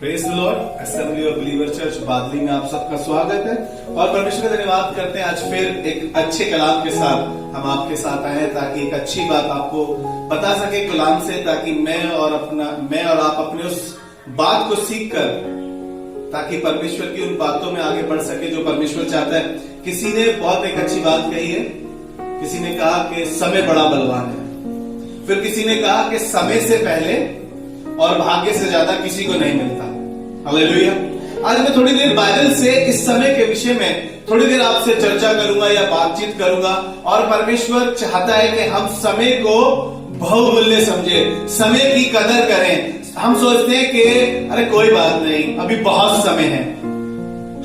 Praise the lord. Assembly of believer church Badli में आप सबका स्वागत है और परमेश्वर का धन्यवाद करते हैं। आज फिर एक अच्छे कलाम के साथ हम आपके साथ आए ताकि एक अच्छी बात आपको बता सके कलाम से, ताकि मैं और आप अपने उस बात को सीख कर ताकि परमेश्वर की उन बातों में आगे बढ़ सके जो परमेश्वर चाहता है। किसी ने बहुत एक अच्छी बात कही है, किसी ने कहा कि समय बड़ा बलवान है, फिर किसी ने कहा कि समय से पहले और भाग्य से ज्यादा किसी को नहीं मिलता। हालेलुया। आज मैं थोड़ी देर बाइबल से इस समय के विषय में थोड़ी देर आपसे चर्चा करूंगा या बातचीत करूंगा, और परमेश्वर चाहता है कि हम समय को बहुमूल्य समझे, समय की कदर करें। हम सोचते हैं कि अरे कोई बात नहीं, अभी बहुत समय है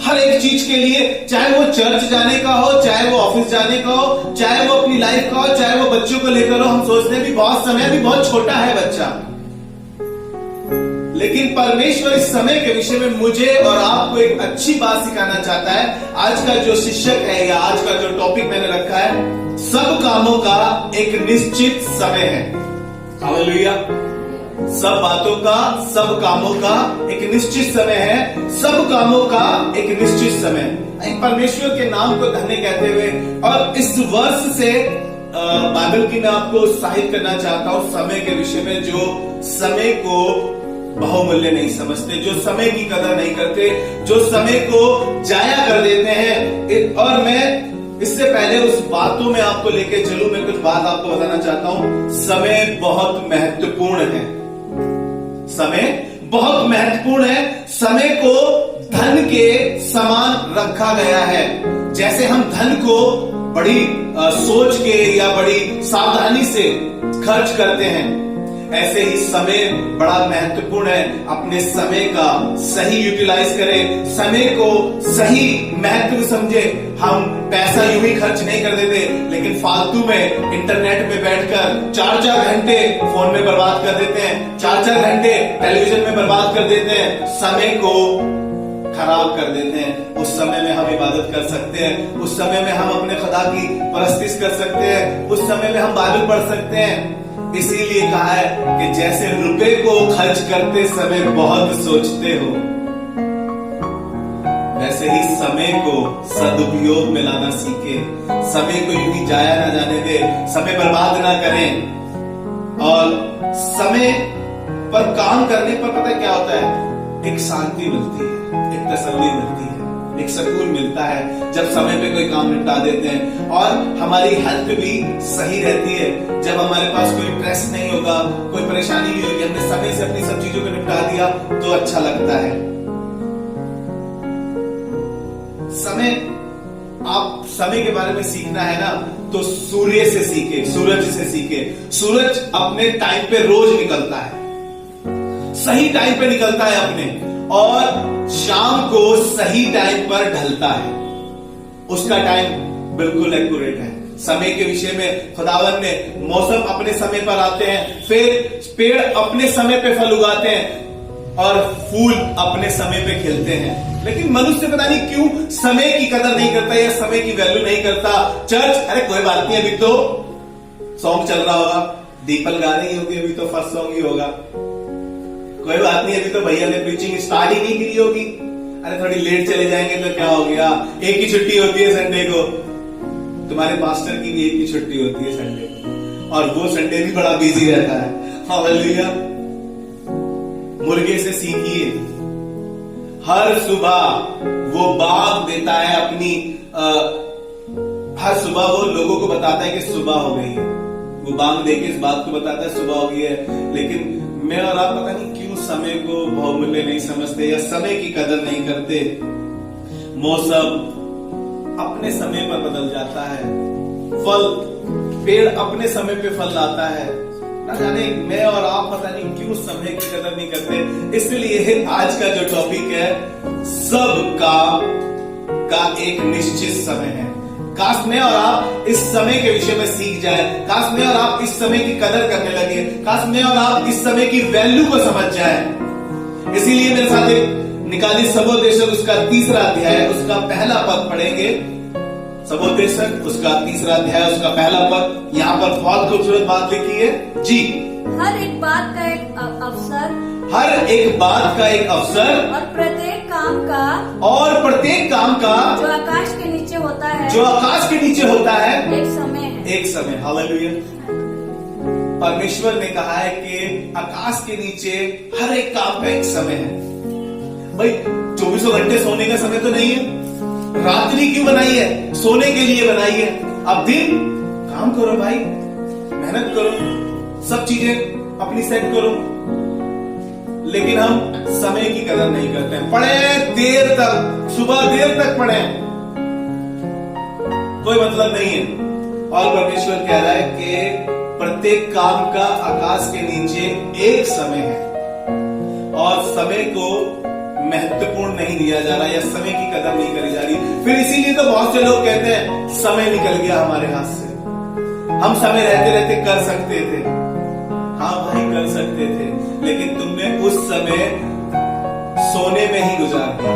हर एक चीज के लिए, चाहे वो चर्च जाने का हो, चाहे वो ऑफिस जाने का हो, चाहे वो अपनी लाइफ का हो, चाहे वो बच्चों को लेकर हो। हम सोचते हैं भी बहुत समय, अभी बहुत छोटा है बच्चा। लेकिन परमेश्वर इस समय के विषय में मुझे और आपको एक अच्छी बात सिखाना चाहता है। आज का जो शिक्षक है या आज का जो टॉपिक मैंने रखा है, सब कामों का एक निश्चित समय है। हालेलुया। सब बातों का, सब कामों का एक निश्चित समय है। सब कामों का एक निश्चित समय। परमेश्वर के नाम को धन्य कहते हुए और इस वर्ष से बाइबल की मैं आपको उत्साहित करना चाहता हूं समय के विषय में, जो समय को बहुमूल्य नहीं समझते, जो समय की कदर नहीं करते, जो समय को जाया कर देते हैं। और मैं इससे पहले उस बातों में आपको लेके चलूं, मैं कुछ बात आपको बताना चाहता हूं। समय बहुत महत्वपूर्ण है, समय बहुत महत्वपूर्ण है। समय को धन के समान रखा गया है। जैसे हम धन को बड़ी सोच के या बड़ी सावधानी से खर्च करते हैं, ऐसे ही समय बड़ा महत्वपूर्ण है। अपने समय का सही यूटिलाइज करें, समय को सही महत्व समझे। हम पैसा यूं ही खर्च नहीं कर देते, लेकिन फालतू में इंटरनेट में बैठकर 4-4 घंटे फोन में बर्बाद कर देते हैं, 4-4 घंटे टेलीविजन में बर्बाद कर देते हैं, समय को खराब कर देते हैं। उस समय में हम इबादत कर सकते हैं, उस समय में हम अपने खुदा की परस्तिश कर सकते हैं, उस समय में हम बाइबल पढ़ सकते हैं। इसीलिए कहा है कि जैसे रुपए को खर्च करते समय बहुत सोचते हो, वैसे ही समय को सदुपयोग में लाना सीखे। समय को यूं ही जाया ना जाने दे, समय बर्बाद ना करें। और समय पर काम करने पर पता क्या होता है, एक शांति मिलती है, एक तसल्ली मिलती है, एक सुकून मिलता है जब समय पे कोई काम निपटा देते हैं। और हमारी हेल्थ भी सही रहती है जब हमारे पास कोई स्ट्रेस नहीं होगा, कोई परेशानी नहीं होगी, हमने समय से अपनी सब चीजों को निपटा दिया तो अच्छा लगता है। समय, आप समय के बारे में सीखना है ना, तो सूर्य से सीखे, सूरज से सीखे। सूरज अपने टाइम पे रोज निकलता है, सही टाइम पे निकलता है अपने, और शाम को सही टाइम पर ढलता है। उसका टाइम बिल्कुल एक्यूरेट है। समय के विषय में खुदावन ने मौसम अपने समय पर आते हैं, फिर पेड़ अपने समय पे फल उगाते हैं और फूल अपने समय पे खिलते हैं। लेकिन मनुष्य पता नहीं क्यों समय की कदर नहीं करता या समय की वैल्यू नहीं करता। चर्च, अरे कोई बात नहीं, अभी तो सॉन्ग चल रहा होगा, दीपल गा रही होगी, अभी तो फर्स्ट सॉन्ग ही होगा, कोई बात नहीं, अभी तो भैया ने प्रीचिंग स्टार्ट ही नहीं की होगी, अरे थोड़ी लेट चले जाएंगे तो क्या हो गया, एक ही छुट्टी होती है संडे को। तुम्हारे पास्टर की भी एक ही छुट्टी होती है संडे को, और वो संडे भी बड़ा बिजी रहता है। हालेलुया। मुर्गे से सीखिए, हर सुबह वो बाग देता है अपनी, हर सुबह वो लोगों को बताता है कि सुबह हो गई है, वो बाग देके इस बात को बताता है सुबह हो गई है। लेकिन मैं और आप पता नहीं क्यों समय को बहुमूल्य नहीं समझते या समय की कदर नहीं करते। मौसम अपने समय पर बदल जाता है, फल, पेड़ अपने समय पे फल लाता है। ना जाने मैं और आप पता नहीं क्यों समय की कदर नहीं करते। इसलिए आज का जो टॉपिक है, सब का एक निश्चित समय है। काश मैं और आप इस समय के विषय में सीख जाए, काश मैं और आप इस समय की कदर करने लगे, काश मैं और आप इस समय की वैल्यू को समझ जाए। इसीलिए मेरे साथ एक निकाली सबोदेशक उसका 3रा अध्याय उसका पहला पद पढ़ेंगे। सबोदेशक उसका 3रा अध्याय उसका पहला पद, यहाँ पर बहुत खूबसूरत बात लिखी है जी। हर एक बात का एक अवसर हर एक बात का एक अवसर, और प्रत्येक काम का जो आकाश के नीचे होता है, जो आकाश के नीचे होता है, एक समय है। एक समय। हालेलुया। परमेश्वर ने कहा है कि आकाश के नीचे हर एक काम का एक समय है। भाई 24 घंटे सोने का समय तो नहीं है। रात्रि क्यों बनाई है? सोने के लिए बनाई है। अब दिन काम करो भाई, मेहनत करो, सब चीजें अपनी सेट करो, लेकिन हम समय की कदर नहीं करते हैं। पढ़े देर तक, सुबह देर तक पढ़े, कोई मतलब नहीं है। और परमेश्वर कह रहा है कि प्रत्येक काम का आकाश के नीचे एक समय है, और समय को महत्वपूर्ण नहीं दिया जा रहा, या समय की कदर नहीं करी जा रही। फिर इसीलिए तो बहुत से लोग कहते हैं समय निकल गया हमारे हाथ से, हम समय रहते रहते कर सकते थे। हाँ भाई कर सकते थे, लेकिन तुमने उस समय सोने में ही गुजार दिया।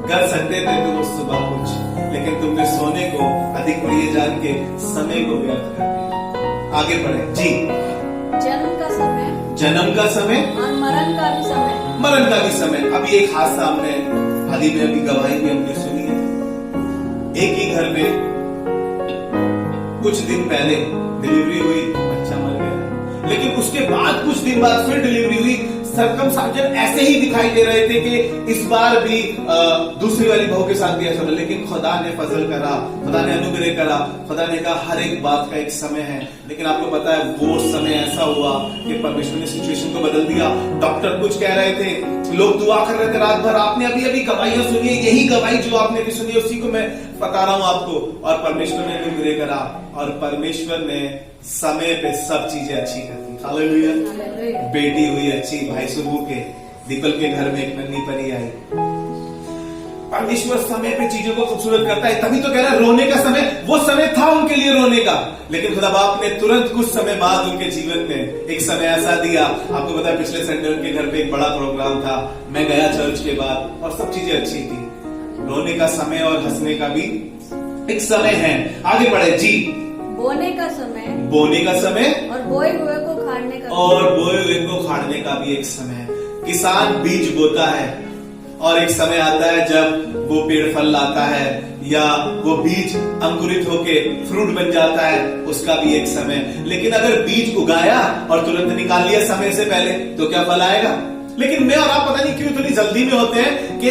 कर सकते थे तुम उस सुबह कुछ, लेकिन तुमने सोने को अधिक प्रिय जान के समय को व्यर्थ कर दिया। आगे बढ़े जी। जन्म का समय, जन्म का समय और मरण का भी समय। मरण का भी समय। अभी एक हादसा हमने हाल ही में अभी गवाही भी हमने सुनी है। एक ही घर में कुछ दिन पहले डिलीवरी हुई, बच्चा मर गया, लेकिन उसके बाद कुछ दिन बाद फिर डिलीवरी हुई। सर्कमसाइजन ऐसे ही दिखाई दे रहे थे कि इस बार भी दूसरी वाली बहू के साथ भी ऐसा होगा, लेकिन खुदा ने फजल करा, खुदा ने अनुग्रह करा। खुदा ने कहा हर एक बात का एक समय है। लेकिन आपको पता है वो समय ऐसा हुआ कि परमेश्वर ने सिचुएशन को बदल दिया। डॉक्टर कुछ कह रहे थे, लोग दुआ कर रहे थे रात भर। आपने अभी अभी गवाहियां सुनी, यही गवाही जो आपने भी सुनी उसी को मैं बता रहा हूं आपको। और परमेश्वर ने अनुग्रह करा, और परमेश्वर ने समय पे सब चीजें अच्छी कर दी। हालेलुया। बेटी हुई अच्छी, भाई सुबह के दीपल के घर में एक नन्ही परी आई। परमेश्वर समय पे चीजों को खूबसूरत करता है। तभी तो कह रहा है रोने का समय, वो समय था उनके लिए रोने का, लेकिन खुदा बाप ने तुरंत कुछ समय बाद उनके जीवन में एक समय ऐसा दिया। आपको पता है पिछले संडे उनके घर पे एक बड़ा प्रोग्राम था, मैं गया चर्च के बाद, और सब चीजें अच्छी थी। रोने का समय और हंसने का भी एक समय है। आगे बढ़े जी। बोने का समय, बोने का समय, और बोए हुए को खाड़ने का, और बोए हुए को खाड़ने का भी एक समय है। किसान बीज बोता है, और एक समय आता है जब वो पेड़ फल लाता है, या वो बीज अंकुरित होके फ्रूट बन जाता है, उसका भी एक समय। लेकिन अगर बीज उगाया और तुरंत निकाल लिया समय से पहले, तो क्या फल आएगा? लेकिन मैं और आप पता नहीं क्यों इतनी जल्दी में होते हैं कि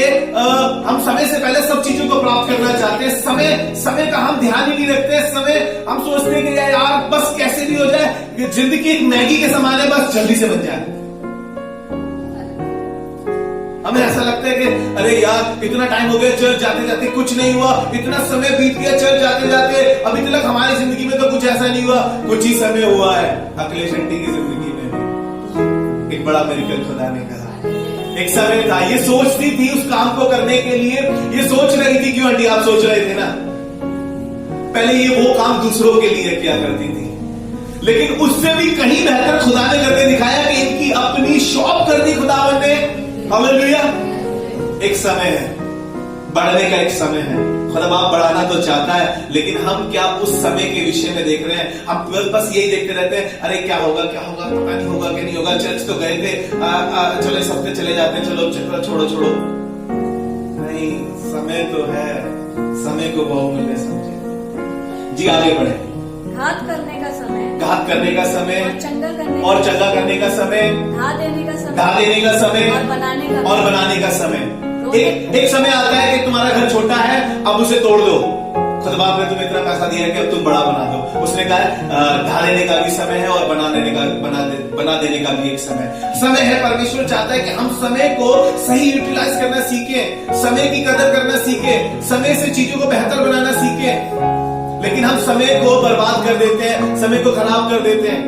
हम समय से पहले सब चीजों को प्राप्त करना चाहते हैं। समय का हम ध्यान ही नहीं रखते। समय हम सोचते हैं कि यार बस कैसे भी हो जाए, जिंदगी एक मैगी के समान है, बस जल्दी से बन जाए। हमें ऐसा लगता है कि अरे यार इतना टाइम हो गया चर्च जाते जाते, कुछ नहीं हुआ, इतना समय बीत गया चर्च जाते जाते, अभी तक हमारी जिंदगी में तो कुछ ऐसा नहीं हुआ। कुछ ही समय हुआ है। अखिलेश आंटी की जिंदगी में भी एक बड़ा मेरिकल खुदा ने कहा। एक समय था, ये सोचती थी उस काम को करने के लिए, ये सोच रही थी, क्यों आंटी आप सोच रहे थे ना, पहले ये वो काम दूसरों के लिए किया करती थी, लेकिन उससे भी कहीं बेहतर खुदा ने करके दिखाया कि इनकी अपनी शॉप कर दी खुदावन ने। हालेलुया। एक समय है, बढ़ने का एक समय है। खुदा बाप बढ़ाना तो चाहता है, लेकिन हम क्या उस समय के विषय में देख रहे हैं? हम बस यही देखते रहते हैं, अरे क्या होगा पता नहीं होगा कि नहीं होगा, चर्च तो गए थे, चलो इस हफ्ते चले जाते हैं, चलो छोड़ो। नहीं, समय तो है, समय को बहुमूल्य समझे जी। आगे बढ़े। घात करने का समय, घात करने का समय, और चंगा करने का समय, धा देने का समय, और बनाने का समय। एक समय आता है कि तुम्हारा घर छोटा है, अब उसे तोड़ दो। खुदा बाप ने तुम्हें इतना पैसा दिया है कि अब तुम बड़ा बना दो। उसने कहा ढा लेने का भी समय है, और बना देने का भी एक समय है। परमेश्वर चाहता है कि हम समय को सही यूटिलाइज करना सीखें, समय की कदर करना सीखें, समय से चीजों को बेहतर बनाना सीखें। लेकिन हम समय को बर्बाद कर देते हैं, समय को खराब कर देते हैं।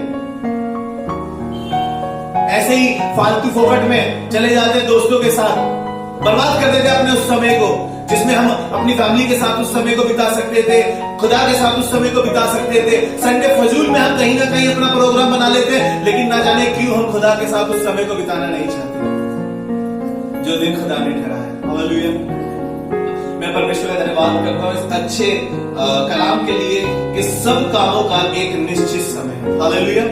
ऐसे ही फालतू फोकट में चले जाते हैं, दोस्तों के साथ बर्बाद कर देते हैं अपने उस समय को, जिसमें हम अपनी फैमिली के साथ उस समय को बिता सकते थे, खुदा के साथ उस समय को बिता सकते थे। संडे फजूल में हम कहीं ना कहीं अपना प्रोग्राम बना लेते हैं, लेकिन ना जाने क्यों हम खुदा के साथ उस समय को बिताना नहीं चाहते जो दिन खुदा ने ठहराया है। हालेलुया। मैं परमेश्वर का धन्यवाद करता हूँ इस अच्छे कलाम के लिए कि सब कामों का एक निश्चित समय है। हालेलुया।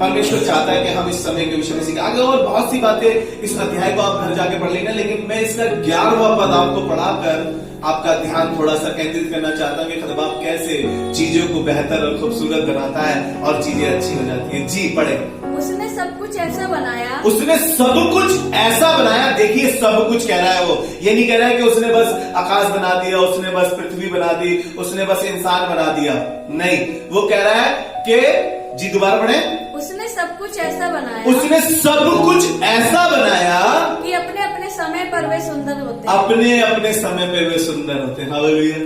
परमेश्वर चाहता है कि हम इस समय के विषय में सीखें। आगे और बहुत सी बातें इस अध्याय को आप घर जाके पढ़ लेना, लेकिन मैं इसका 11वां पद आपको पढ़ाकर आपका ध्यान थोड़ा सा केंद्रित करना चाहता हूं कि खुदाबाप कैसे चीजों को बेहतर और खूबसूरत बनाता है और चीजें अच्छी हो जाती हैं। जी पढ़े। उसने सब कुछ ऐसा बनाया। उसने सब कुछ ऐसा बनाया। देखिए सब कुछ कह रहा है वो, ये नहीं कह रहा है कि उसने बस आकाश बना दिया, उसने बस पृथ्वी बना दी, उसने बस इंसान बना दिया। नहीं, वो कह रहा है कि जी दोबारा पढ़े। उसने सब कुछ ऐसा बनाया। उसने सब कुछ ऐसा बनाया कि अपने अपने समय पर वे सुंदर होते हैं। अपने अपने समय पे वे सुंदर होते हैं। हालेलुया।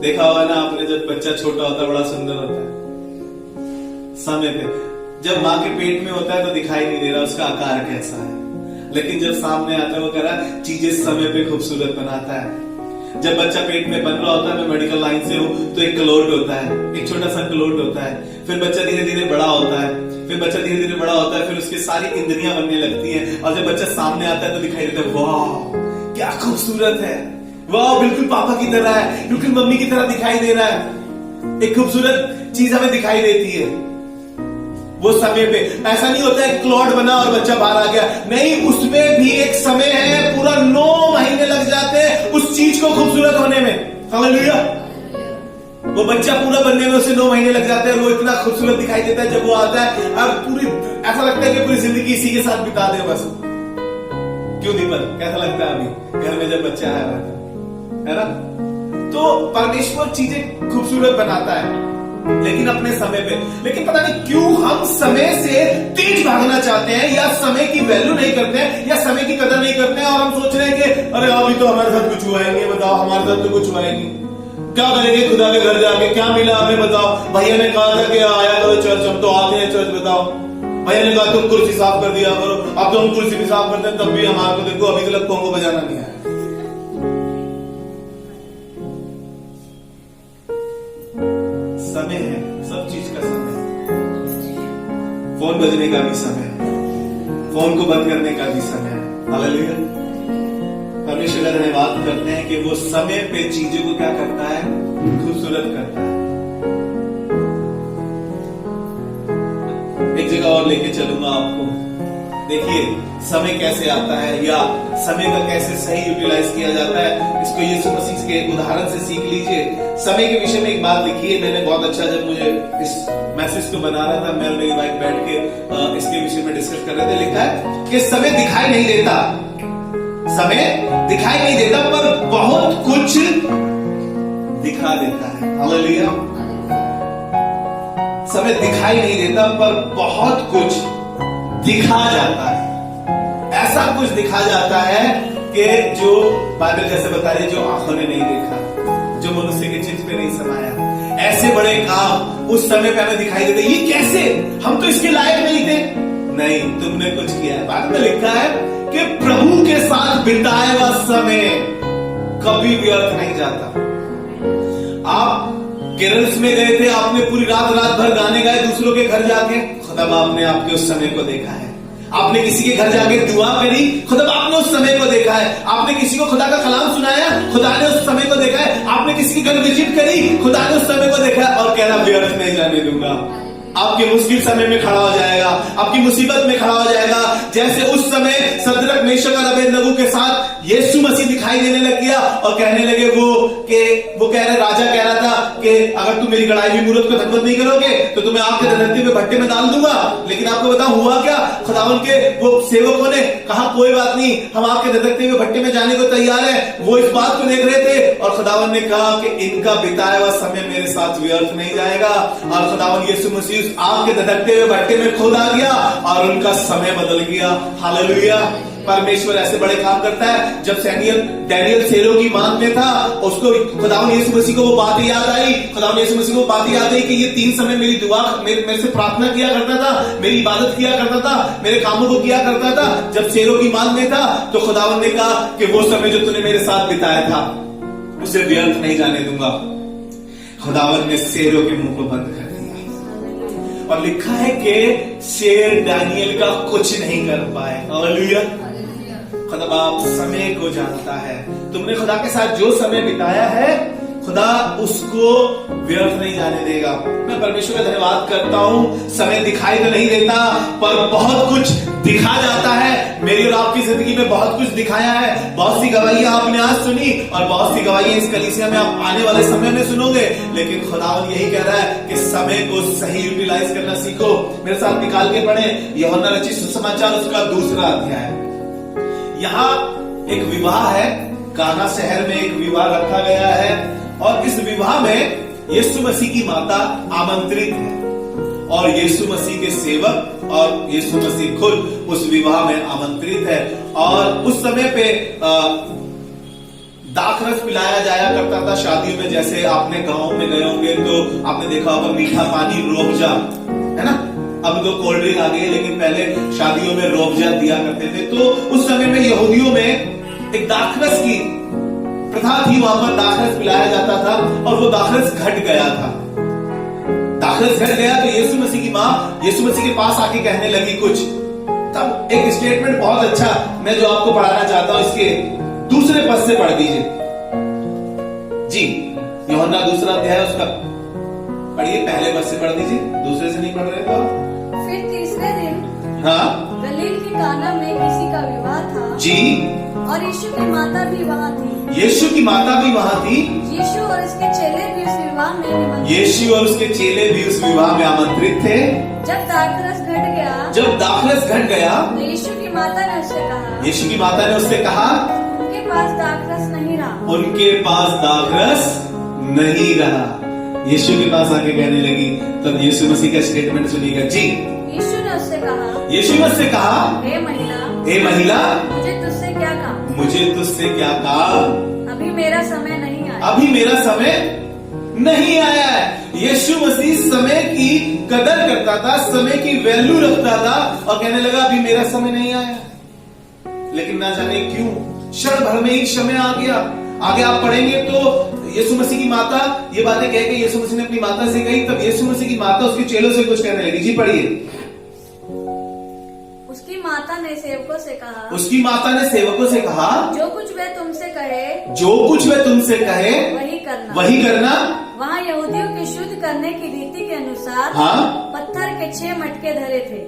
देखा होगा ना आपने, जब बच्चा छोटा होता है बड़ा सुंदर होता है समय पे। जब माँ के पेट में होता है तो दिखाई नहीं दे रहा उसका आकार कैसा है, लेकिन जब सामने आता है वो कह रहा है चीजें समय पे खूबसूरत बनाता है। जब बच्चा पेट में बन रहा होता है, मैं मेडिकल लाइन से हूं, तो एक क्लोट होता है, एक छोटा सा क्लोट होता है। फिर बच्चा धीरे धीरे बड़ा होता है, फिर बच्चा धीरे धीरे बड़ा होता है, फिर उसकी सारी इंद्रियां बनने लगती हैं, और जब बच्चा सामने आता है तो दिखाई देता है वाह क्या खूबसूरत है, वाह बिल्कुल पापा की तरह है, बिल्कुल मम्मी की तरह दिखाई दे रहा है। एक खूबसूरत चीज हमें दिखाई देती है वो समय पे। ऐसा नहीं होता है क्लॉट बना और बच्चा बाहर आ गया, नहीं, उसमें भी एक समय है, पूरा 9 महीने लग जाते हैं उस चीज को खूबसूरत होने में। हालेलुया। वो बच्चा पूरा बनने में उसे 9 महीने लग जाते हैं, वो इतना खूबसूरत दिखाई देता है जब वो आता है, और पूरी ऐसा लगता है कि पूरी जिंदगी इसी के साथ बिता दे बस। क्यों दीपक, कैसा लगता है अभी घर में जब बच्चा आया है ना? तो परमेश्वर चीजें खूबसूरत बनाता है, लेकिन अपने समय पे। लेकिन पता नहीं क्यों हम समय से तेज भागना चाहते हैं, या समय की वैल्यू नहीं करते हैं, या समय की कदर नहीं करते हैं, और हम सोच रहे हैं कि अरे अभी तो हमारे साथ कुछ हुआ ही नहीं, बताओ हमारे साथ तो कुछ हुआ ही नहीं, क्या करेंगे खुदा के घर जाके, क्या मिला हमें बताओ। भैया ने कहा था कि आया करो चर्च, हम तो आते हैं चर्च, बताओ। भैया ने कहा तुम कुर्सी साफ कर दिया करो, अब तो हम कुर्सी भी साफ करते हैं, तब भी हमारे को देखो अभी तक कोंगो बजाना नहीं आया। समय है, सब चीज का समय है। फोन बजने का भी समय है, फोन को बंद करने का भी समय है। हालेलुया। परमेश्वर का धन्यवाद करते हैं कि वो समय पे चीजों को क्या करता है, खूबसूरत करता है। एक जगह और लेके चलूंगा आपको। देखिए समय कैसे आता है, या समय का कैसे सही यूटिलाइज किया जाता है, इसको यीशु मसीह के उदाहरण से सीख लीजिए। समय के विषय में एक बात लिखी है मैंने बहुत अच्छा, जब मुझे इस मैसेज को बना रहा था, मैं और मेरी वाइफ बैठ के इसके विषय में डिस्कस कर रहे थे। लिखा है कि समय दिखाई नहीं देता, समय दिखाई नहीं देता, पर बहुत कुछ दिखा देता है। हालेलुया। समय दिखाई नहीं देता, पर बहुत कुछ दिखा जाता है। ऐसा कुछ दिखा जाता है कि जो बाइबल जैसे बता रही है, जो आंखों ने नहीं देखा, जो मनुष्य के चित्त पे नहीं समाया, ऐसे बड़े काम उस समय पे हमें दिखाई देते। ये कैसे, हम तो इसके लायक नहीं थे। नहीं, तुमने कुछ किया है। बाद में लिखा है कि प्रभु के साथ बिताया हुआ समय कभी व्यर्थ नहीं जाता। आप केरल में गए थे, आपने पूरी रात भर गाने गाए दूसरों के घर जाके, खुदा बाप ने आपके उस समय को देखा है। आपने किसी के घर जाके दुआ करी, खुदा आपने उस समय को देखा है। आपने किसी को खुदा का कलाम सुनाया, खुदा ने उस समय को देखा है। आपने किसी के घर विजिट करी, खुदा ने उस समय को देखा है, और कह रहा व्यर्थ नहीं जाने दूंगा। आपके मुश्किल समय में खड़ा हो जाएगा, आपकी मुसीबत में खड़ा हो जाएगा। जैसे उस समय सदरक मेशक और अबेदनगो के साथ यीशु मसीह दिखाई देने लग गया, और कहने लगे वो कह रहे, राजा कह रहा था कि अगर तुम मेरी कढ़ाई हुई मूरत को धनवत नहीं करोगे तो तुम्हें आग के धरती में भट्टे में डाल दूंगा। लेकिन आपको बताऊं हुआ क्या, खुदावन के वो सेवकों ने कहा कोई बात नहीं, हम आपके धरती में भट्टे में जाने को तैयार है। वो इस बात को देख रहे थे, और खुदावन ने कहा कि इनका बिताया हुआ समय मेरे साथ व्यर्थ नहीं जाएगा। और खुदावन यीशु मसीह आग के धधकते हुए भट्टे में खुद आ गया, और उनका समय बदल गया। हालेलुया। परमेश्वर ऐसे बड़े काम करता है। जब डैनियल शेरों की मांग में था, उसको खुदावन यीशु मसीह को वो बात याद आई, खुदावन यीशु मसीह को बात याद आई कि ये 3 समय मेरी दुआ मेरे से प्रार्थना किया करता था, मेरी इबादत किया करता था, मेरे कामों को किया करता था। जब शेरों की मांग में था तो खुदावन ने कहा कि वो समय जो तूने मेरे साथ बिताया था उसे व्यर्थ नहीं जाने दूंगा। खुदावन ने शेरों के मुंह को बंद कर दिया, और लिखा है कि शेर दानियल का कुछ नहीं कर पाए। हालेलुया। खुदा बाप समय को जानता है। तुमने खुदा के साथ जो समय बिताया है खुदा उसको व्यर्थ नहीं जाने देगा। मैं परमेश्वर का धन्यवाद करता हूं। समय दिखाई तो नहीं देता, पर बहुत कुछ दिखा जाता है। मेरी और आपकी जिंदगी में बहुत कुछ दिखाया है। बहुत सी गवाहियां आपने आज सुनी और बहुत सी गवाहियां इस कलीसिया में आप आने वाले समय में सुनोगे। लेकिन खुदावंद यही कह रहा है कि समय को सही यूटिलाइज करना सीखो। मेरे साथ निकाल के पढ़े यूहन्ना रचित सुसमाचार उसका 2 अध्याय। यहाँ एक विवाह है, काना शहर में एक विवाह रखा गया है और इस विवाह में यीशु मसीह की माता आमंत्रित है और यीशु मसीह के सेवक और यीशु मसीह खुद उस विवाह में आमंत्रित है। और उस समय पे दाखरस पिलाया जाया करता था शादियों में। जैसे आपने गांव में गए होंगे तो आपने देखा होगा मीठा पानी, रूअफ़ज़ा, है ना। अब तो कोल्ड ड्रिंक आ गई, लेकिन पहले शादियों में रूअफ़ज़ा दिया करते थे। तो उस समय में यहूदियों में एक दाखरस की प्रथा थी, वहां पर दाखरस पिलाया जाता था और वो दाखरस घट गया था। दाखरस घट गया तो यीशु मसीह की मां यीशु मसीह के पास आके कहने लगी कुछ। तब एक स्टेटमेंट बहुत अच्छा मैं जो आपको पढ़ाना चाहता हूं, इसके 2 पद से पढ़ दीजिए जी। यूहन्ना 2 अध्याय उसका पढ़िए, पहले पद से पढ़ दीजिए, दूसरे से नहीं पढ़ रहे तो। फिर तीसरे दिन हाँ, गलील के काना में किसी का विवाह था जी, और यीशु की माता भी वहाँ थी। यीशु की माता भी वहां थी। यीशु और उसके चेले भी उस विवाह में निमंत्रित। यीशु और उसके चेले भी उस विवाह में आमंत्रित थे। जब दाखरस घट गया, जब दाखरस घट गया तो यीशु की माता ने उससे कहा, यीशु की माता ने उससे कहा, उनके पास दाखरस नहीं रहा। उनके पास दाखरस नहीं रहा। यीशु के पास आके कहने लगी। तब यीशु मसीह का स्टेटमेंट सुनिएगा जी। यीशु ने उससे कहा, यीशु ने उससे कहा, हे महिला, हे महिला, मुझे तुझसे क्या काम? मुझे तुझसे क्या काम? अभी मेरा समय नहीं आया। अभी मेरा समय नहीं आया है। यीशु मसीह समय की कदर करता था, समय की वैल्यू रखता था और कहने लगा अभी मेरा समय नहीं आया। लेकिन ना जाने क्यों क्षण भर में ही समय आ गया। आगे आप पढ़ेंगे तो यीशु मसीह की माता ये बातें कह के यीशु मसीह ने अपनी माता से कही। तब यीशु मसीह की माता उसके चेलों से कुछ कहने लगी। जी पढ़िए। उसकी माता ने सेवकों से कहा, उसकी माता ने सेवकों से कहा, जो कुछ वह तुमसे कहे, जो कुछ वह तुमसे कहे वही करना। वही करना। वहाँ यहूदियों की शुद्ध करने की रीति के अनुसार हाँ, पत्थर के 6 मटके धरे थे,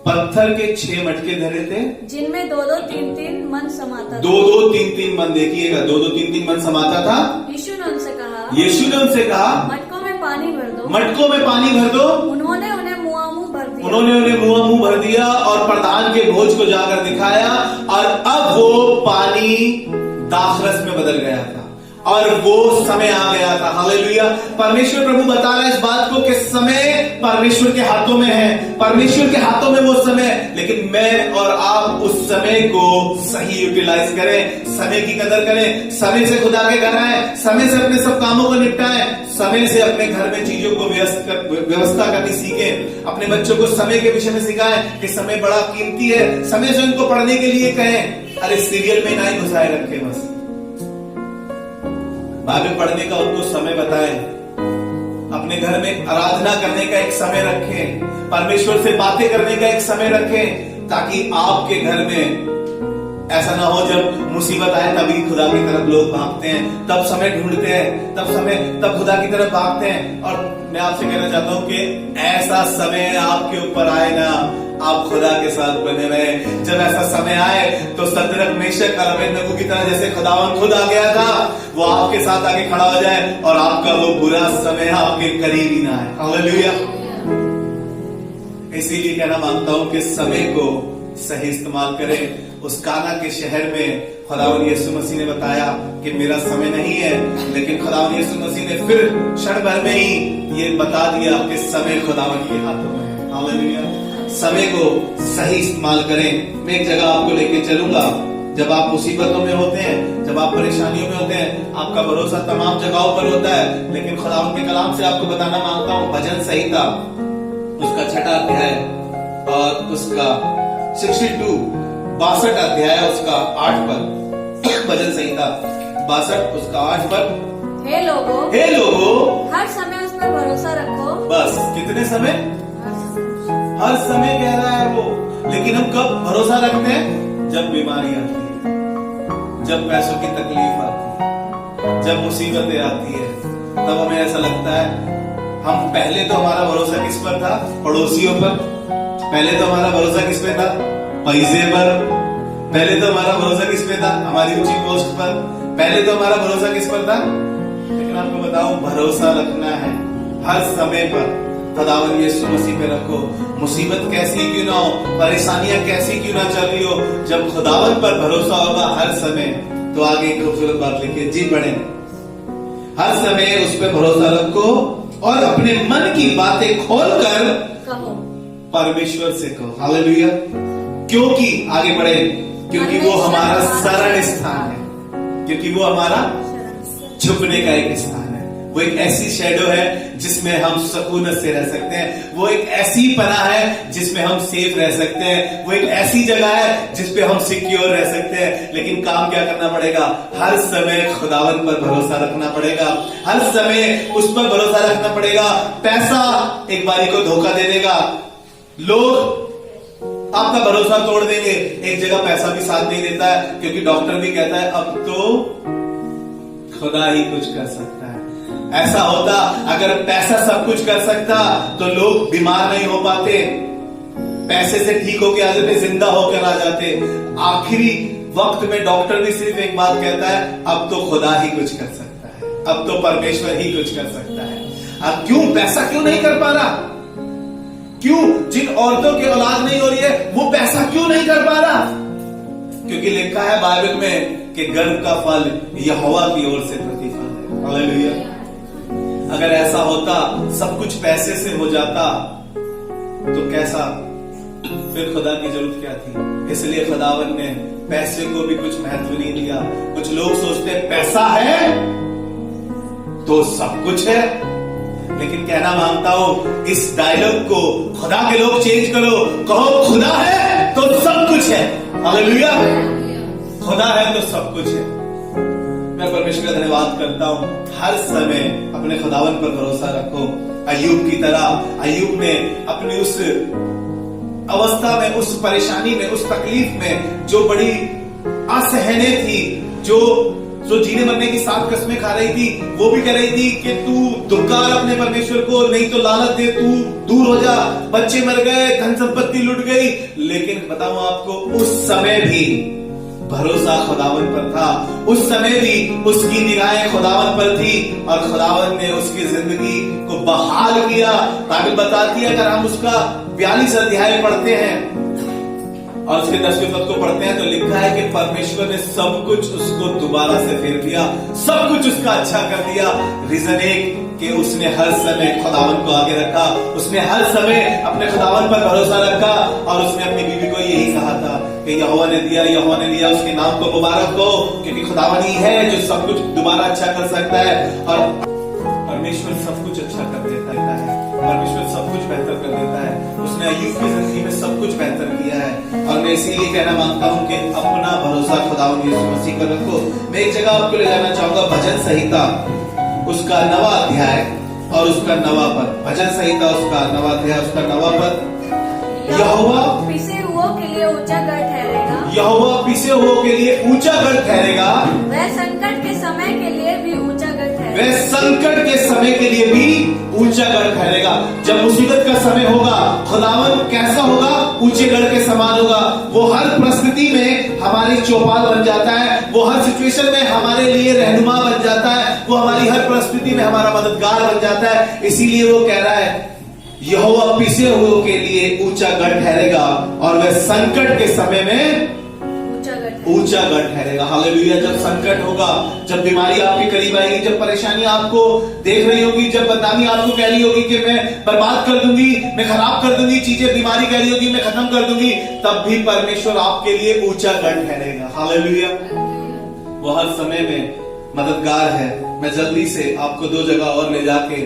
पत्थर के 6 मटके धरे थे, जिनमें 2-2, 3-3 मन समाता था। 2-2, 3-3 मन। देखिएगा, 2-2, 3-3 मन समाता था। यीशु ने उनसे कहा, यीशु ने उनसे कहा, मटकों में पानी भर दो। मटकों में पानी भर दो। उन्होंने उन्हें मुंह भर दिया। उन्होंने उन्हें मुंह भर दिया और प्रधान के भोज को जाकर दिखाया और अब वो पानी दाखरस में बदल गया था और वो समय आ गया था। हालेलुया। परमेश्वर प्रभु बता रहा है इस बात को कि समय परमेश्वर के हाथों में है, परमेश्वर के हाथों में वो समय। लेकिन मैं और आप उस समय को सही यूटिलाइज करें, समय की कदर करें, समय से खुदा के घर आए, समय से अपने सब कामों को निपटाएं, समय से अपने घर में चीजों को व्यवस्था करनी सीखें। अपने बच्चों को समय के विषय में सिखाएं कि समय बड़ा कीमती है। समय से उनको पढ़ने के लिए कहें, अरे सीरियल में ना ही घुसाए रखे, बस बाइबल पढ़ने का उनको समय बताएं। अपने घर में आराधना करने का एक समय रखें, परमेश्वर से बातें करने का एक समय रखें, ताकि आपके घर में ऐसा ना हो जब मुसीबत आए तभी खुदा की तरफ लोग भागते हैं, तब समय ढूंढते हैं, तब खुदा की तरफ भागते हैं। और मैं आपसे कहना चाहता हूं कि ऐसा समय आपके ऊपर आए ना, आप खुदा के साथ बने रहे। जब ऐसा समय आए तो सदरक, मेशक और अबेदनगो की तरह जैसे खुदावन खुद आ गया था, वो आपके साथ आके खड़ा हो जाए और आपका वो बुरा समय आपके करीब ही ना आए। हालेलुया। इसीलिए कहना मानता हूं कि समय को सही इस्तेमाल करें। उस काना के शहर में खुदावंद यीशु मसीह ने बताया कि मेरा समय नहीं है, लेकिन खुदावंद यीशु मसीह ने फिर क्षण भर में ही ये बता दिया कि समय खुदावंद के हाथों में है। हालेलुया। समय को सही इस्तेमाल करें। मैं एक जगह आपको लेके चलूंगा। जब आप मुसीबतों में होते हैं, जब आप परेशानियों में होते हैं, आपका भरोसा तमाम जगहों पर होता है, लेकिन खुदावंद के कलाम से आपको बताना मांगता हूँ, भजन संहिता उसका 6 अध्याय और उसका 62 अध्याय उसका 8 पद। भजन संहिता 62 उसका 8 पद। हे लोगों, हर समय उस पर भरोसा रखो। बस कितने समय? हर समय कह रहा है वो। लेकिन हम कब भरोसा रखते हैं? जब बीमारी आती है, जब पैसों की तकलीफ आती है, जब मुसीबतें आती है तब हमें ऐसा लगता है हम पहले तो हमारा भरोसा किस पर था? पड़ोसियों पर। पहले तो हमारा भरोसा किस पे था? पैसे पर। पहले तो हमारा भरोसा किस पे था? हमारी ऊंची पोस्ट पर। पहले तो हमारा भरोसा किस पर था? लेकिन आपको बताऊं, भरोसा रखना है हर समय पर खुदावंद यीशु मसीह पे रखो। मुसीबत कैसी क्यों ना हो, परेशानियां कैसी क्यों ना चल रही हो, जब खुदावंद पर भरोसा होगा हर समय, तो आगे एक खूबसूरत बात लिखिए, जी बढ़े। हर समय उस पर भरोसा रखो और अपने मन की बातें खोलकर कहो, परमेश्वर से कहो। हालेलुया। क्योंकि आगे बढ़े, क्योंकि वो हमारा शरण स्थान है, क्योंकि वो हमारा छुपने का एक स्थान है। वो एक ऐसी शैडो है जिसमें हम सुकून से रह सकते हैं। वो एक ऐसी पनाह है जिसमें हम सेफ रह सकते हैं। वो एक ऐसी जगह है जिसपे हम सिक्योर रह सकते हैं। लेकिन काम क्या करना पड़ेगा? हर समय खुदावंद पर भरोसा रखना पड़ेगा। हर समय उस पर भरोसा रखना पड़ेगा। पैसा एक बारी को धोखा दे देगा, लोग आपका भरोसा तोड़ देंगे। एक जगह पैसा भी साथ नहीं देता है, क्योंकि डॉक्टर भी कहता है अब तो खुदा ही कुछ कर सकता है। ऐसा होता अगर पैसा सब कुछ कर सकता तो लोग बीमार नहीं हो पाते, पैसे से ठीक होके आ जाते, जिंदा होकर आ जाते। आखिरी वक्त में डॉक्टर भी सिर्फ एक बात कहता है, अब तो खुदा ही कुछ कर सकता है, अब तो परमेश्वर ही कुछ कर सकता है। अब क्यों पैसा क्यों नहीं कर पा रहा? क्यों जिन औरतों की औलाद नहीं हो रही है वो पैसा क्यों नहीं कर पा रहा? क्योंकि लिखा है बाइबल में कि गर्भ का फल यहोवा की ओर से प्रतिफल है। हालेलुया। अगर ऐसा होता, सब कुछ पैसे से हो जाता, तो कैसा फिर खुदा की जरूरत क्या थी? इसलिए खुदावन ने पैसे को भी कुछ महत्व नहीं दिया। कुछ लोग सोचते हैं पैसा है तो सब कुछ है, लेकिन कहना मांगता हूं इस डायलॉग को खुदा के लोग चेंज करो, कहो खुदा है तो सब कुछ है। हालेलुया। खुदा है तो सब कुछ है। मैं परमेश्वर का धन्यवाद करता हूं। हर समय अपने खुदावन पर भरोसा रखो। अय्यूब की तरह, अय्यूब ने अपनी उस अवस्था में, उस परेशानी में, उस तकलीफ में जो बड़ी असहनीय थी, जो जीने मरने की 7 कस्में खा रही थी, वो भी कह रही थी कि तू दुकार अपने परमेश्वर को, नहीं तो लानत दे, तू दूर हो जा। बच्चे मर गए, धन संपत्ति लुट गई, लेकिन बताऊं आपको उस समय भी भरोसा खुदावन पर था। उस समय भी उसकी निगाहें खुदावन पर थी और खुदावन ने उसकी जिंदगी को बहाल किया। बाइबल बताती है, अगर हम उसका 42 अध्याय पढ़ते हैं और उसके 10वें पद को पढ़ते हैं तो लिखा है कि परमेश्वर ने सब कुछ उसको दोबारा से फेर दिया, सब कुछ उसका अच्छा कर दिया। रीजन एक कि उसने हर समय खुदावन को आगे रखा, उसने हर समय अपने खुदावन पर भरोसा रखा और उसने अपनी बीवी को यही कहा था कि यहोवा ने दिया, यहोवा ने दिया, उसके नाम को मुबारक दो, क्योंकि खुदावन ही है जो सब कुछ दोबारा अच्छा कर सकता है। और परमेश्वर सब कुछ अच्छा कर देता है, परमेश्वर सब कुछ बेहतर कर देता है। उसने अय्यूब की जिंदगी में सब कुछ बेहतर किया है। और मैं इसीलिए कहना मांगता हूं कि अपना भरोसा खुदावंद यीशु मसीह पर रखो। मैं एक जगह आपको ले जाना चाहूंगा, भजन संहिता उसका 9वां अध्याय और उसका 9वां पद। भजन संहिता उसका 9वां अध्याय, उसका 9वां पद। यहोवा पिसे हुओं के लिए ऊंचा गढ़ ठहरेगा, यहोवा पिसे हुओं के लिए ऊंचा गढ़ ठहरेगा, वह संकट के समय के लिए भी ऊंचा गढ़ ठहरेगा, वह संकट के समय के लिए भी ऊंचा गढ़ ठहरेगा। जब मुसीबत का समय होगा, खुदावन कैसा होगा? ऊंचे गढ़ के समान होगा। वो हर परिस्थिति में हमारी चौपाल बन जाता है, वो हर सिचुएशन में हमारे लिए रहनुमा बन जाता है, वो हमारी हर परिस्थिति में हमारा मददगार बन जाता है। इसीलिए वो कह रहा है यहोवा पिसे हुओं के लिए ऊंचा गढ़ ठहरेगा और वह संकट के समय में ऊंचा गढ़ ठहरेगा। हालेलुया। जब संकट होगा, जब बीमारी आपके करीब आएगी, जब परेशानी आपको देख रही होगी, जब बदनामी आपको कह रही होगी कि मैं बर्बाद कर दूंगी, मैं खराब कर दूंगी चीजें, बीमारी कह रही होगी मैं खत्म कर दूंगी, तब भी परमेश्वर आपके लिए ऊंचा गढ़ ठहरेगा। हालेलुया। वो हर समय में मददगार है। मैं जल्दी से आपको 2 जगह और ले जाके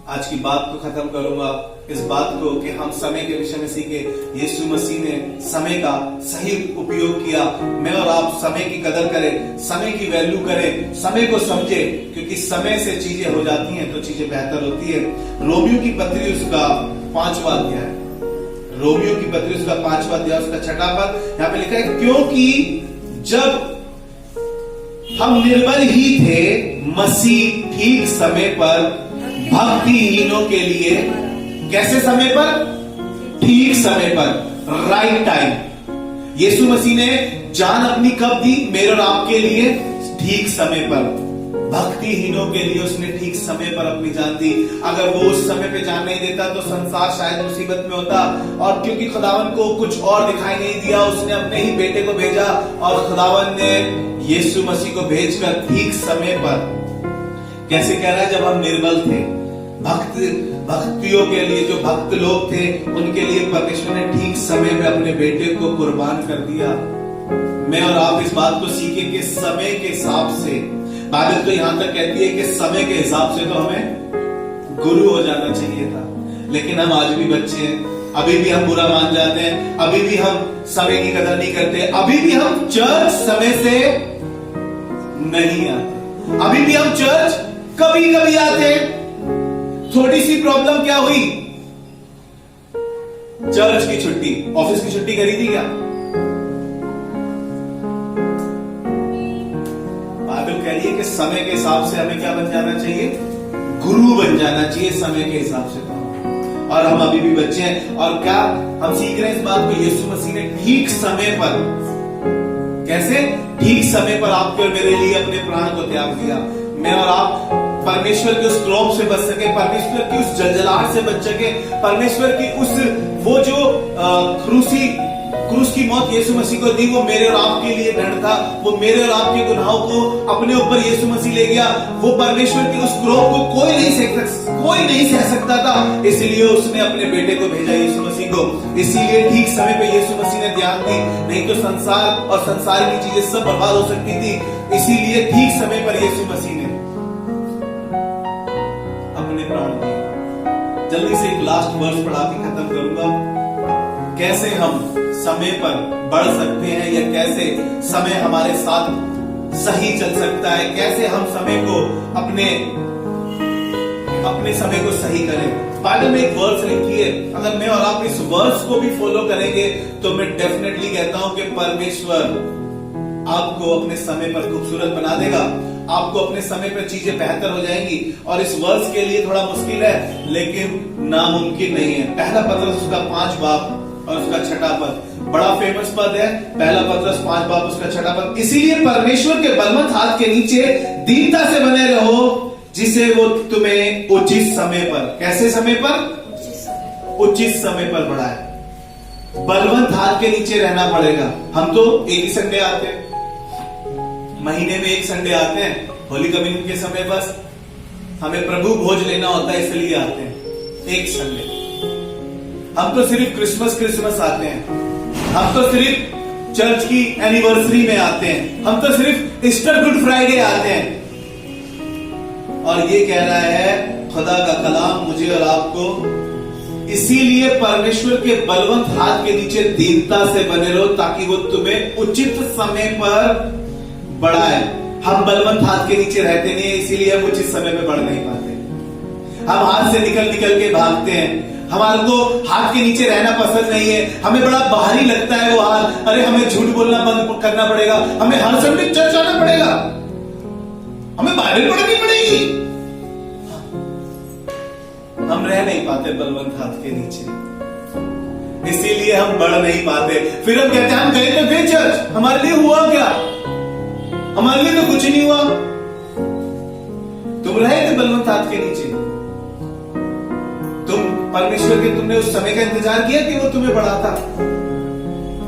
आज की बात को खत्म करूंगा। इस बात को कि हम समय के विषय में सीखे। यीशु मसीह ने समय का सही उपयोग किया। मैं और आप समय की कदर करें, समय की वैल्यू करें, समय को समझे, क्योंकि समय से चीजें हो जाती हैं तो चीजें बेहतर होती है। रोमियो की पत्री उसका 5वां अध्याय, रोमियो की पत्री उसका 5वां अध्याय, उसका 6वां पद। यहाँ पे लिखा है, क्योंकि जब हम निर्बल ही थे मसीह ठीक समय पर भक्तिहीनों के लिए, कैसे समय पर? ठीक समय पर, राइट टाइम। यीशु मसीह ने जान अपनी कब दी? मेरे और आपके लिए ठीक समय पर। भक्तिहीनों के लिए उसने ठीक समय पर अपनी जान दी। अगर वो उस समय पे जान नहीं देता तो संसार शायद मुसीबत में होता। और क्योंकि खुदावन को कुछ और दिखाई नहीं दिया, उसने अपने ही बेटे को भेजा, और खुदावन ने यीशु मसीह को भेजकर ठीक समय पर, कैसे कह रहा है, जब हम निर्बल थे, भक्तियों के लिए, जो भक्त लोग थे उनके लिए परमेश्वर ने ठीक समय में अपने बेटे को कुर्बान कर दिया। मैं और आप इस बात को सीखे कि समय के हिसाब से, बाइबल तो यहां तक कहती है कि समय के हिसाब से तो हमें गुरु हो जाना चाहिए था, लेकिन हम आज भी बच्चे हैं, अभी भी हम बुरा मान जाते हैं, अभी भी हम समय की कदर नहीं करते, अभी भी हम चर्च समय से नहीं आते, अभी भी हम चर्च कभी कभी आते हैं। थोड़ी सी प्रॉब्लम क्या हुई? चर्च की छुट्टी, ऑफिस की छुट्टी करी थी क्या? बाइबल कह रही है कि समय के हिसाब से हमें क्या बन जाना चाहिए? गुरु बन जाना चाहिए समय के हिसाब से। और हम अभी भी बच्चे हैं, और क्या हम सीख रहे हैं इस बात को? यीशु मसीह ने ठीक समय पर, कैसे? ठीक समय पर आपके और मेरे लिए अपने प्राण को त्याग दिया। मैं और आप परमेश्वर के उस क्रोध से बच सके, परमेश्वर की उस जलजलाहट से बच सके, परमेश्वर की उस, वो जो क्रूस की मौत यीशु मसीह को दी, वो मेरे और आपके लिए दंड था। वो मेरे और आपके गुनाहों को अपने ऊपर यीशु मसीह ले गया। वो परमेश्वर के उस क्रोध को कोई नहीं सह सकता था, इसलिए उसने अपने बेटे को भेजा, यीशु मसीह को। इसीलिए ठीक समय पे यीशु मसीह ने ध्यान दी, नहीं तो संसार और संसार की चीजें सब बर्बाद हो सकती थी। इसीलिए ठीक समय पर यीशु मसीह ने अपने प्राण दिए। जल्दी से एक लास्ट वर्स पढ़ा के खत्म करूंगा। कैसे हम समय पर बढ़ सकते हैं, या कैसे समय हमारे साथ सही चल सकता है, कैसे हम समय को अपने समय को सही करें। बाइबल में एक वर्स लिखी है, अगर मैं और आप इस वर्स को भी फॉलो करेंगे तो मैं डेफिनेटली कहता हूं कि परमेश्वर आपको अपने समय पर खूबसूरत बना देगा, आपको अपने समय पर चीजें बेहतर हो जाएंगी। और इस वर्स के लिए थोड़ा मुश्किल है, लेकिन नामुमकिन नहीं है। पहला पत्रस उसका 5 बाब और उसका 6 पद, बड़ा फेमस पद है। पहला पत्रस 5 बाब उसका 6 पद। इसीलिए परमेश्वर के बलवंत हाथ के नीचे दीनता से बने रहो, जिसे वो तुम्हें उचित समय पर, कैसे समय पर? उचित समय पर बढ़ाए। बलवंत हाथ के नीचे रहना पड़ेगा। हम तो एक ही संडे आते हैं, महीने में एक संडे आते हैं, होली कम्युनियन के समय बस हमें प्रभु भोज लेना होता है, इसलिए आते हैं एक संडे। हम तो सिर्फ क्रिसमस आते हैं, हम तो सिर्फ चर्च की एनिवर्सरी में आते हैं, हम तो सिर्फ ईस्टर गुड फ्राइडे आते हैं। और ये कह रहा है खुदा का कलाम मुझे और आपको, इसीलिए परमेश्वर के बलवंत हाथ के नीचे दीनता से बने रहो, ताकि वो तुम्हें उचित समय पर बढ़ाए। हम बलवंत हाथ के नीचे रहते नहीं है, इसीलिए हम उचित समय पे बढ़ नहीं पाते। हम हाथ से निकल के भागते हैं। हमारे को हाथ के नीचे रहना पसंद नहीं है, हमें बड़ा बाहरी लगता है वो हाथ। अरे हमें झूठ बोलना बंद करना पड़ेगा, हमें हर संडे चर्च आना पड़ेगा, हमें बाइबल पढ़नी पड़ेगी। हम रह नहीं पाते बलवंत हाथ के नीचे, इसीलिए हम बढ़ नहीं पाते। फिर हम कहते हैं हम गए तो गए चर्च, हमारे लिए हुआ क्या? हमारे लिए तो कुछ नहीं हुआ। तुम रहे थे बलवंत हाथ के नीचे, तुम परमेश्वर के, तुमने उस समय का इंतजार किया कि वो तुम्हें बढ़ाता।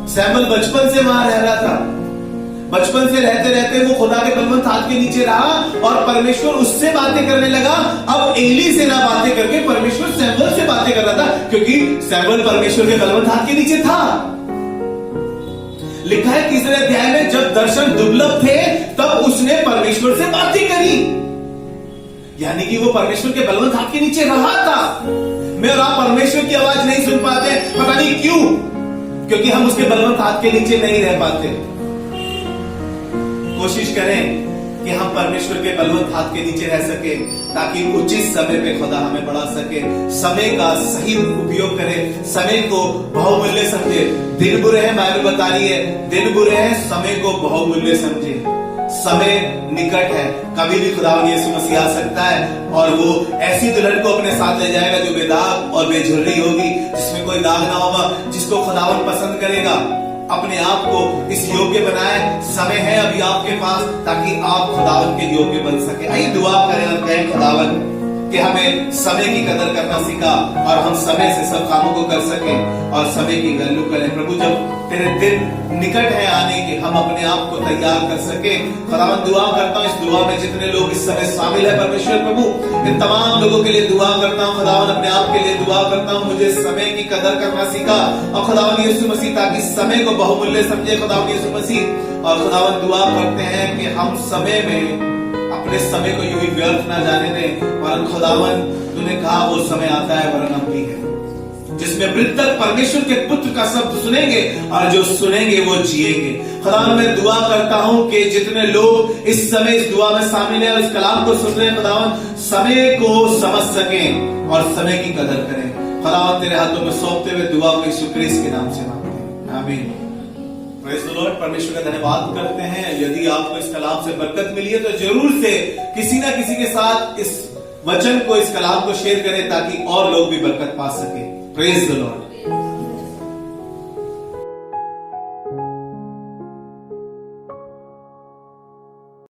सैमुअल बचपन से वहां रह रहा था, बचपन से रहते रहते वो खुदा के बलवंत हाथ के नीचे रहा, और परमेश्वर उससे बातें करने लगा। अब एली से ना बातें करके परमेश्वर सैमुअल से बातें कर रहा था, क्योंकि सैमुअल परमेश्वर के बलवंत हाथ के नीचे था। लिखा है 3 अध्याय में, जब दर्शन दुर्लभ थे तब उसने परमेश्वर से बातें करी, यानी कि वो परमेश्वर के बलवंत हाथ के नीचे रहा था। मैं और आप परमेश्वर की आवाज नहीं सुन पाते, पता नहीं क्यों? क्योंकि हम उसके बलवंत हाथ के नीचे नहीं रह पाते। कोशिश करें कि हम परमेश्वर के बलवंत हाथ के नीचे रह सके, ताकि उचित समय पे खुदा हमें बढ़ा सके। समय का सही उपयोग करें, समय को बहुमूल्य समझे। दिन बुरे हैं, बाइबल बता रही है, दिन बुरे हैं, समय को बहुमूल्य समझे। समय निकट है। कभी भी खुदावन यीशु मसीह आ सकता है और वो ऐसी दुल्हन को अपने साथ ले जाएगा जो बेदाग और बेझुर्री होगी, जिसमें कोई दाग ना होगा, जिसको खुदावन पसंद करेगा। अपने आप को इस योग्य बनाए। समय है अभी आपके पास ताकि आप खुदावन के योग्य बन सके। आइए दुआ करें और कहें खुदावन कि हमें समय की कदर करना सीखा और हम समय से सब कामों को कर सके और समय की वैल्यू करें। प्रभु जब तेरे दिन निकट है आने के, हम अपने आप को तैयार कर सके। खुदावन दुआ करता हूँ इस दुआ में जितने लोग इस समय शामिल है परमेश्वर प्रभु, इन तमाम लोगों के लिए दुआ करता हूँ। खुदावन अपने आप के लिए दुआ करता हूँ, मुझे समय की कदर करना सीखा और खुदावन यीशु मसीह ताकि समय को बहुमूल्य समझे खुदावन यीशु मसीह। और खुदावन दुआ करते हैं कि हम समय में अपने समय को यूं ही व्यर्थ ना जाने दें, वरन खुदावन तूने कहा वो समय आता है वरन अब भी है, जिसमें मृतक परमेश्वर के पुत्र का शब्द सुनेंगे और जो सुनेंगे वो जिएंगे। खुदावन मैं दुआ करता हूं कि जितने लोग इस समय इस दुआ में शामिल हैं और इस कलाम को सुन रहे हैं, खुदावन समय को समझ सकें और समय की कदर करें। खुदावन तेरे हाथों में सौंपते हुए दुआ को यीशु क्रिस्त के नाम से मांगते हैं, आमीन। Praise the Lord. परमेश्वर का धन्यवाद करते हैं। यदि आपको इस कलाम से बरकत मिली है तो जरूर से किसी ना किसी के साथ इस वचन को, इस कलाम को शेयर करें ताकि और लोग भी बरकत पा सके। Praise the Lord.